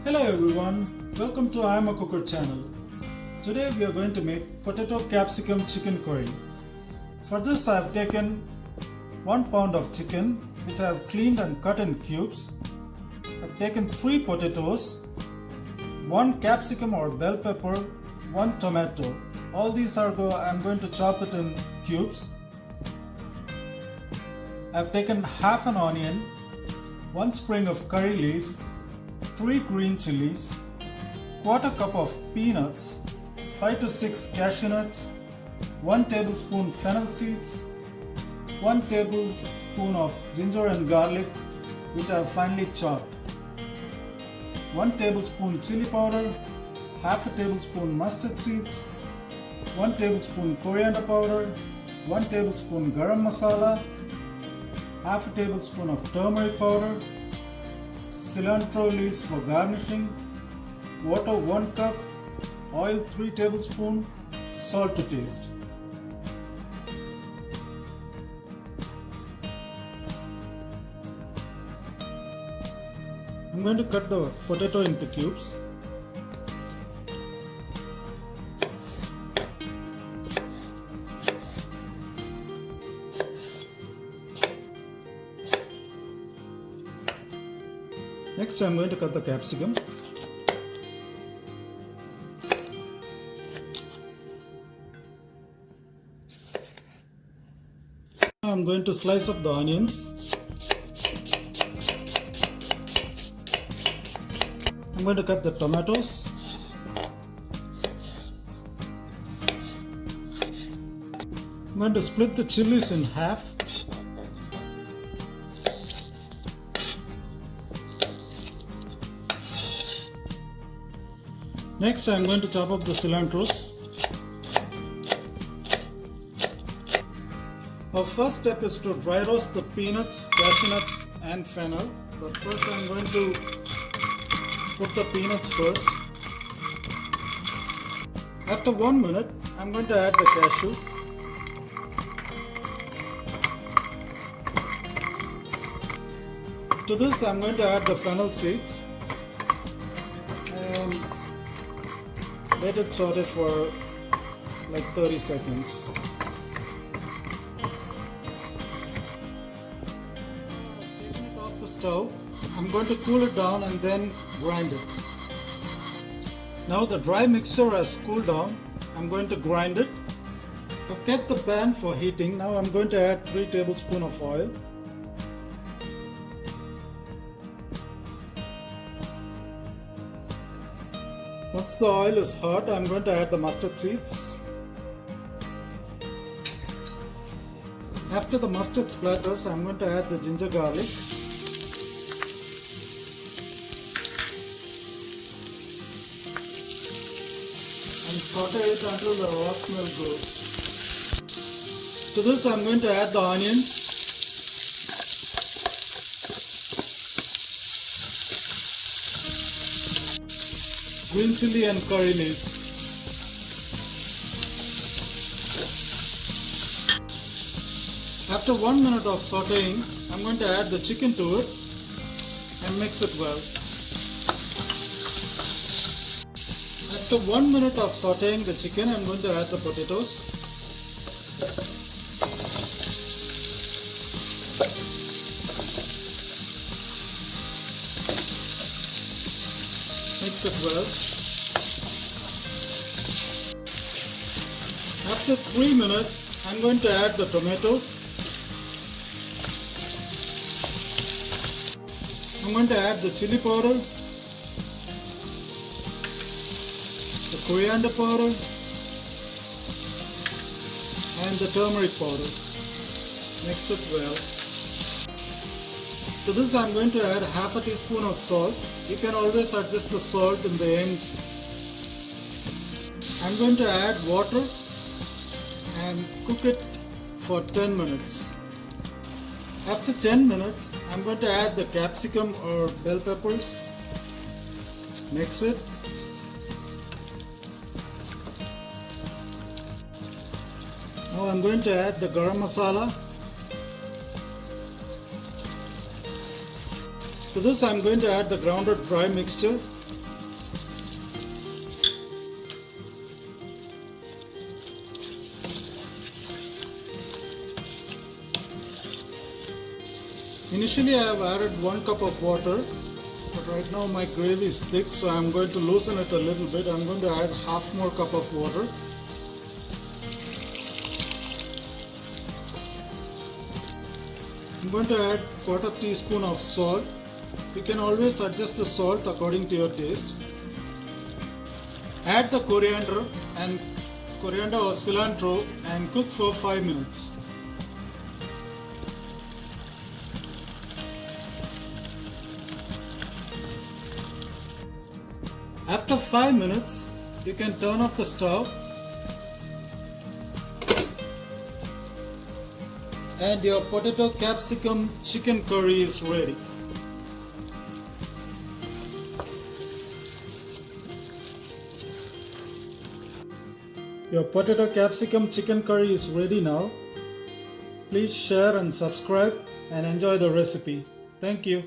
Hello everyone, welcome to imacooker channel. Today we are going to make potato capsicum chicken curry. For this I have taken 1 pound of chicken which I have cleaned and cut in cubes. I have taken 3 potatoes, 1 capsicum or bell pepper, 1 tomato. All these I am going to chop it in cubes. I have taken half an onion, 1 sprig of curry leaf, 3 green chilies, quarter cup of peanuts, 5 to 6 cashew nuts, 1 tablespoon fennel seeds, 1 tablespoon of ginger and garlic which I have finely chopped, 1 tablespoon chili powder, half a tablespoon mustard seeds, 1 tablespoon coriander powder, 1 tablespoon garam masala, half a tablespoon of turmeric powder, cilantro leaves for garnishing, water 1 cup, oil 3 tablespoons, salt to taste. I'm going to cut the potato into cubes. Next I'm going to cut the capsicum. Now I'm going to slice up the onions. I'm going to cut the tomatoes. I'm going to split the chilies in half. Next, I am going to chop up the cilantros. Our first step is to dry roast the peanuts, cashew nuts and fennel. But first I am going to put the peanuts first. After 1 minute, I am going to add the cashew. To this I am going to add the fennel seeds. And let it saute for like 30 seconds. Taking it off the stove, I'm going to cool it down and then grind it. Now the dry mixture has cooled down. I'm going to grind it. I've kept the pan for heating. Now I'm going to add 3 tablespoons of oil. Once the oil is hot, I'm going to add the mustard seeds. After the mustard splatters, I'm going to add the ginger garlic. And saute it until the raw smell goes. To this, I'm going to add the onions. Green chili and curry leaves. After 1 minute of sauteing, I'm going to add the chicken to it and mix it well. After 1 minute of sauteing the chicken, I'm going to add the potatoes. Mix it well. After 3 minutes, I'm going to add the tomatoes. I'm going to add the chili powder, the coriander powder, and the turmeric powder. Mix it well. To this I'm going to add half a teaspoon of salt. You can always adjust the salt in the end. I'm going to add water and cook it for 10 minutes. After 10 minutes, I'm going to add the capsicum or bell peppers. Mix it. Now I'm going to add the garam masala. To this I am going to add the grounded dry mixture Initially I have added 1 cup of water, but right now my gravy is thick, so I'm going to loosen it a little bit. I'm going to add half more cup of water. I'm going to add 1/4 teaspoon of salt. You can always adjust the salt according to your taste. Add the coriander or cilantro and cook for 5 minutes. After 5 minutes, you can turn off the stove and your potato capsicum chicken curry is ready. Your potato capsicum chicken curry is ready now. Please share and subscribe and enjoy the recipe. Thank you.